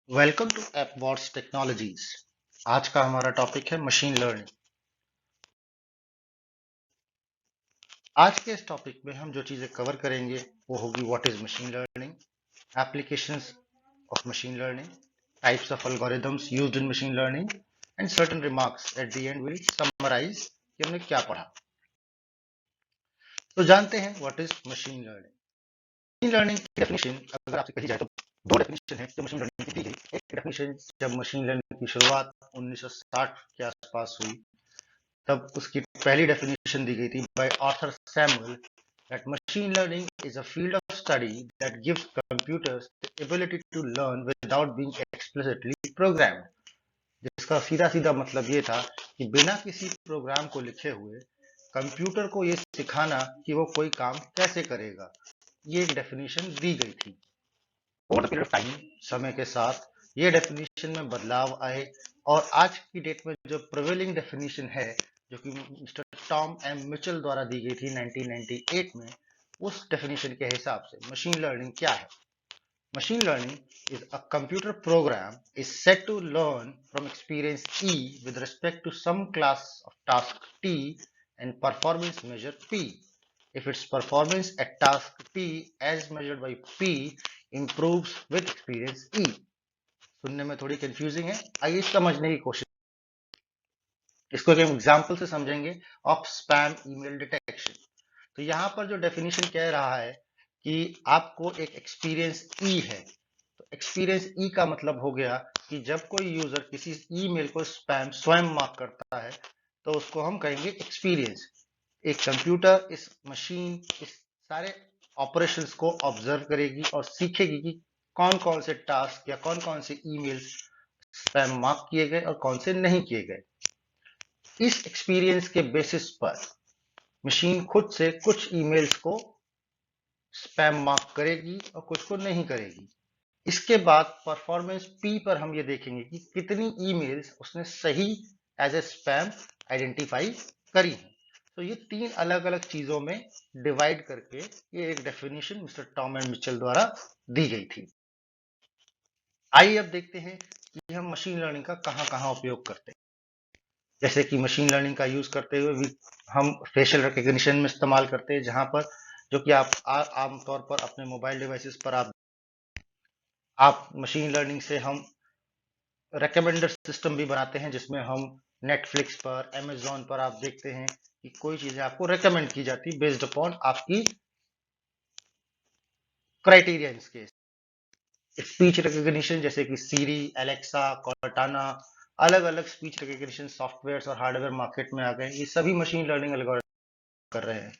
Welcome to एपवॉट्स technologies. आज का हमारा टॉपिक है मशीन लर्निंग। आज के इस टॉपिक में हम जो चीजें कवर करेंगे वो होगी what is machine learning, applications of machine learning, types of algorithms used in machine learning and certain remarks at the end will summarize कि हमने क्या पढ़ा। तो जानते हैं what is machine learning. Machine learning की डेफिनेशन अगर आपसे कही जाए तो दो डेफिनेशन है जो मशीन लर्निंग की दी गई। एक डेफिनेशन जब मशीन लर्निंग की शुरुआत 1960 के आसपास हुई तब उसकी पहली डेफिनेशन दी गई थी by author Samuel that machine learning is a field of study that gives computers the ability to learn without being explicitly programmed। जिसका सीधा सीधा मतलब ये था कि बिना किसी प्रोग्राम को लिखे हुए कंप्यूटर को ये सिखाना कि वो कोई काम कैसे करेगा, ये एक डेफिनेशन दी गई थी। Over the period of time, समय के साथ ये डेफिनेशन में बदलाव आए और आज की डेट में जो प्रिवेलिंग डेफिनेशन है जो कि मिस्टर टॉम एम मिचेल द्वारा दी गई थी 1998 में, उस डेफिनेशन के हिसाब से मशीन लर्निंग क्या है। Machine learning is a computer program is set to learn from experience E with respect to some class of task T and performance measure P if its performance at task T as measured by P improves with experience E। सुनने में थोड़ी confusing है, आइए समझने की कोशिश। इसको एक एग्जांपल से समझेंगे ऑफ स्पैम ईमेल डिटेक्शन। तो यहाँ पर जो डेफिनेशन कह रहा है कि आपको एक एक्सपीरियंस ई है, तो एक्सपीरियंस ई का मतलब हो गया कि जब कोई यूजर किसी ईमेल को स्पैम स्वयं मार्क करता है तो उसको हम कहेंगे एक्सपीरियंस। एक कंप्यूटर इस मशीन इस सारे ऑपरेशंस को ऑब्जर्व करेगी और सीखेगी कि कौन कौन से टास्क या कौन कौन से ईमेल्स स्पैम मार्क किए गए और कौन से नहीं किए गए। इस एक्सपीरियंस के बेसिस पर मशीन खुद से कुछ ईमेल्स को स्पैम मार्क करेगी और कुछ को नहीं करेगी। इसके बाद परफॉर्मेंस पी पर हम ये देखेंगे कि कितनी ईमेल्स उसने सही एज ए स्पैम आइडेंटिफाई करी हैं। तो ये तीन अलग अलग चीजों में डिवाइड करके ये एक definition mister Tom and Mitchell द्वारा दी गई थी। आइए अब देखते हैं कि हम मशीन लर्निंग का कहां कहां उपयोग करते हैं। जैसे कि मशीन लर्निंग का यूज करते हुए हम फेशियल रिकग्निशन में इस्तेमाल करते हैं, जहां पर जो कि आप आमतौर पर अपने मोबाइल डिवाइसेस पर आप मशीन लर्निंग से हम रेकमेंडर सिस्टम भी बनाते हैं, जिसमें हम नेटफ्लिक्स पर अमेजोन पर आप देखते हैं कि कोई चीजें आपको रेकमेंड की जाती बेस्ड अपॉन आपकी क्राइटेरिया के। स्पीच रिकग्निशन जैसे कि सीरी, एलेक्सा, कॉर्टाना, अलग अलग स्पीच रिकग्निशन सॉफ्टवेयर और हार्डवेयर मार्केट में आ गए। ये सभी मशीन लर्निंग एल्गोरिथम कर रहे हैं।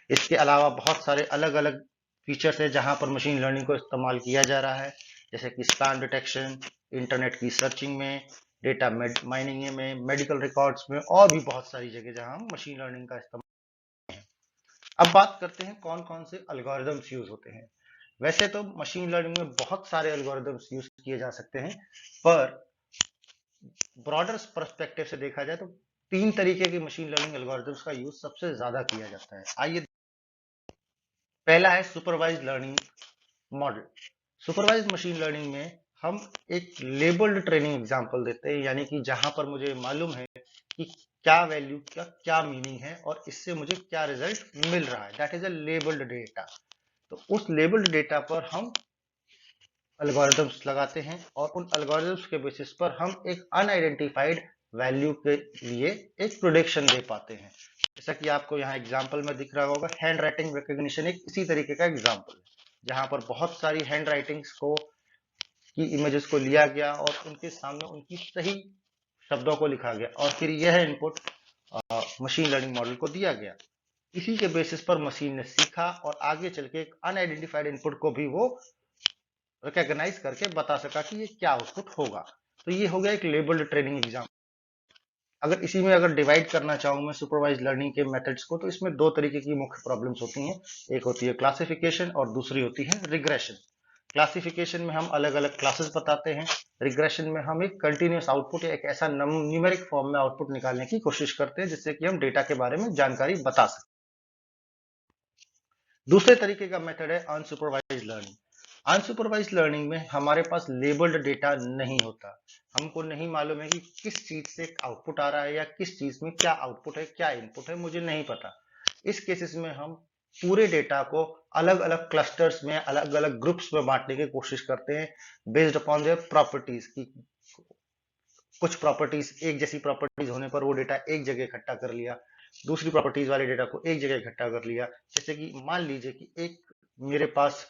इसके अलावा बहुत सारे अलग अलग फीचर्स है जहां पर मशीन लर्निंग को इस्तेमाल किया जा रहा है, जैसे कि स्पैम डिटेक्शन, इंटरनेट की सर्चिंग में, डेटा माइनिंग में, मेडिकल रिकॉर्ड्स में और भी बहुत सारी जगह जहां हम मशीन लर्निंग का इस्तेमाल। अब बात करते हैं कौन कौन से एल्गोरिथम्स यूज होते हैं। वैसे तो मशीन लर्निंग में बहुत सारे एल्गोरिथम्स यूज किए जा सकते हैं, पर ब्रॉडर पर्सपेक्टिव से देखा जाए तो तीन तरीके के मशीन लर्निंग एल्गोरिथम्स का यूज सबसे ज्यादा किया जाता है। आइए, पहला है supervised learning model. Supervised machine learning में हम एक लेबल्ड ट्रेनिंग एग्जांपल देते हैं, यानी कि जहां पर मुझे मालूम है कि क्या वैल्यू का क्या मीनिंग है और इससे मुझे क्या रिजल्ट मिल रहा है, that is a labelled data. तो उस लेबल्ड डेटा पर हम एल्गोरिथम्स लगाते हैं और उन एल्गोरिथम्स के बेसिस पर हम एक अनआइडेंटिफाइड वैल्यू के लिए एक प्रोडिक्शन दे पाते हैं। जैसा कि आपको यहाँ एग्जांपल में दिख रहा होगा, हैंड राइटिंग रिकग्निशन एक इसी तरीके का एग्जांपल है, जहां पर बहुत सारी हैंड राइटिंग्स को की इमेजेस को लिया गया और उनके सामने उनकी सही शब्दों को लिखा गया और फिर यह इनपुट मशीन लर्निंग मॉडल को दिया गया। इसी के बेसिस पर मशीन ने सीखा और आगे चल के एक अनआइडेंटिफाइड इनपुट को भी वो रिकॉग्नाइज करके बता सका कि ये क्या आउटपुट होगा। तो ये हो गया एक लेबल्ड ट्रेनिंग एग्जाम। अगर इसी में अगर डिवाइड करना चाहूँ मैं सुपरवाइज लर्निंग के मेथड्स को, तो इसमें दो तरीके की मुख्य प्रॉब्लम्स होती हैं। एक होती है क्लासिफिकेशन और दूसरी होती है रिग्रेशन। क्लासिफिकेशन में हम अलग अलग क्लासेस बताते हैं, रिग्रेशन में हम एक कंटिन्यूस आउटपुट या एक ऐसा न्यूमेरिक फॉर्म में आउटपुट निकालने की कोशिश करते हैं जिससे कि हम डेटा के बारे में जानकारी बता सकें। दूसरे तरीके का मेथड है अनसुपरवाइज लर्निंग। अनसुपरवाइज्ड लर्निंग में हमारे पास लेबल्ड डेटा नहीं होता, हमको नहीं मालूम है कि किस चीज से आउटपुट आ रहा है या किस चीज में क्या आउटपुट है क्या इनपुट है, मुझे नहीं पता। इस केसेस में हम पूरे डेटा को अलग अलग क्लस्टर्स में अलग अलग ग्रुप्स में बांटने की कोशिश करते हैं बेस्ड अपॉन देयर प्रॉपर्टीज की। कुछ प्रॉपर्टीज एक जैसी प्रॉपर्टीज होने पर वो डेटा एक जगह इकट्ठा कर लिया, दूसरी प्रॉपर्टीज वाले डेटा को एक जगह इकट्ठा कर लिया। जैसे कि मान लीजिए कि एक मेरे पास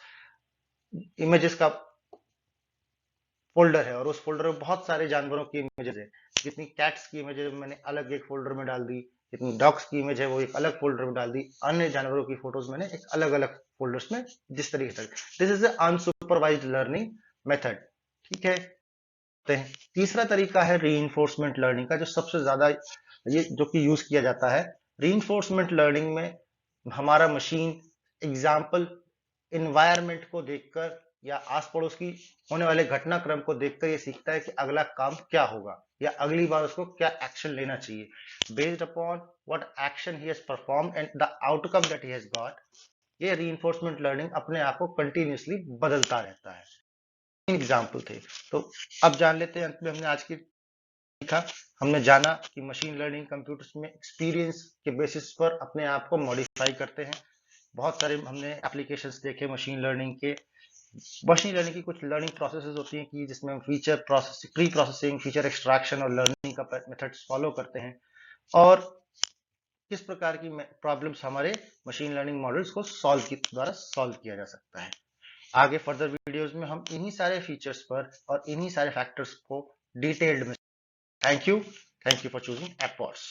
इमेजेस का फोल्डर है और उस फोल्डर में बहुत सारे जानवरों की इमेजेस है। जितनी कैट्स की इमेजेस मैंने अलग एक फोल्डर में डाल दी, जितनी डॉग्स की इमेज है वो एक अलग फोल्डर में डाल दी, अन्य जानवरों की फोटोज मैंने एक अलग अलग फोल्डर्स में जिस तरीके से। This is unsupervised learning method. ठीक है। तीसरा तरीका है रीइंफोर्समेंट लर्निंग का, जो सबसे ज्यादा ये जो कि यूज किया जाता है। रीइंफोर्समेंट लर्निंग में हमारा मशीन एग्जाम्पल इन्वायरमेंट को देखकर या आस पड़ोस की होने वाले घटनाक्रम को देखकर ये सीखता है कि अगला काम क्या होगा या अगली बार उसको क्या एक्शन लेना चाहिए। Based upon what action he has perform and the outcome that he has got, ये रीइंफोर्समेंट लर्निंग अपने आप को कंटिन्यूअसली बदलता रहता है। एग्जाम्पल थे। तो अब जान लेते हैं, अंत में हमने आज की सीखा, हमने जाना कि मशीन लर्निंग कंप्यूटर्स में एक्सपीरियंस के बेसिस पर अपने आप को मॉडिफाई करते हैं। बहुत सारे हमने एप्लीकेशंस देखे मशीन लर्निंग के। मशीन लर्निंग की कुछ लर्निंग प्रोसेसेस होती हैं कि जिसमें हम feature processing, pre processing, feature extraction और लर्निंग का मेथड्स फॉलो करते हैं, और किस प्रकार की प्रॉब्लम्स हमारे मशीन लर्निंग मॉडल्स को द्वारा सॉल्व किया जा सकता है। आगे फर्दर वीडियोस में हम इन्हीं सारे फीचर्स पर और इन्हीं सारे फैक्टर्स को डिटेल्ड में। Thank you for choosing एपॉड्स।